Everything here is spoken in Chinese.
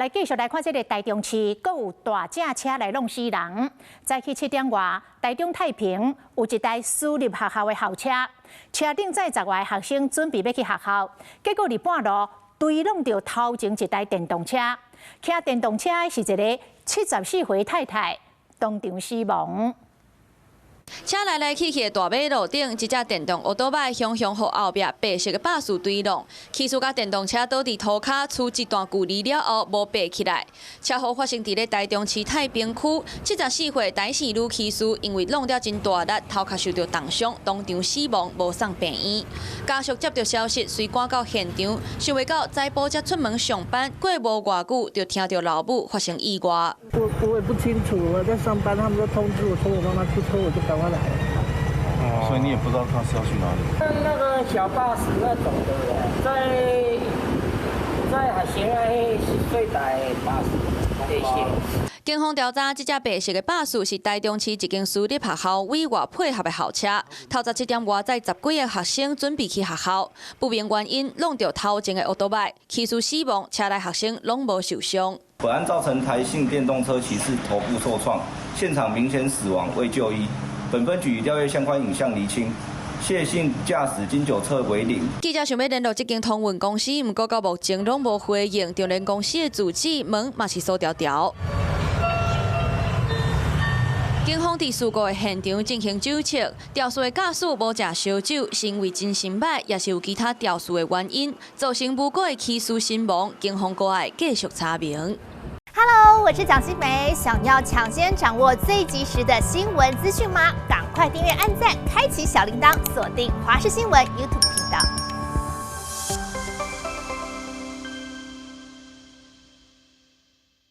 来继续来看这个台中市，阁有大正车来弄死人。早起7点外，台中太平有一台私立学校的校车，车顶载10外学生准备要去学校，结果伫半路追弄到头前一台电动车，骑电动车的是一个74岁太太，当场死亡。 车来来去去的大马路顶，一架电动奥多麦向向后后壁白色的巴士追弄，骑士甲电动车倒伫涂骹，处一段距离了后无爬起来。车祸发生伫咧台中市太平区，74岁台视女骑士因为弄了真大力，头壳受到重伤，当场死亡，无送病院。家属接到消息，随赶到现场，想未到载保才出门上班，过无偌久，就听到老母发生意外。我也不清楚，我在上班，他们就通知我说我妈妈出车，我就赶快来了。所以你也不知道他是要去哪里。那个小巴士那种的，在海贤爱睡台巴士这些。警方调查，这架白色的巴士是台中市一间私立学校委外配合的校车。头17点外，载10几个学生准备去学校，不明原因弄到头前的奥多麦，骑士死亡，车内学生拢无受伤。本案造成台姓电动车骑士头部受创，现场明显死亡，未就医。本分局已调阅相关影像厘清，谢姓驾驶经酒测为0。记者想要联络这间通运公司，不过到目前拢无回应，就连公司的主机门嘛是锁条条。警方伫事故的现场进行酒测，肇事的驾驶无食烧酒，是因为精神歹，也是有其他肇事的原因，造成无辜的骑士身亡。警方还要继续查明。Hello， 我是蒋欣梅。想要抢先掌握最及时的新闻资讯吗？赶快订阅、按赞、开启小铃铛，锁定华视新闻 YouTube 频道。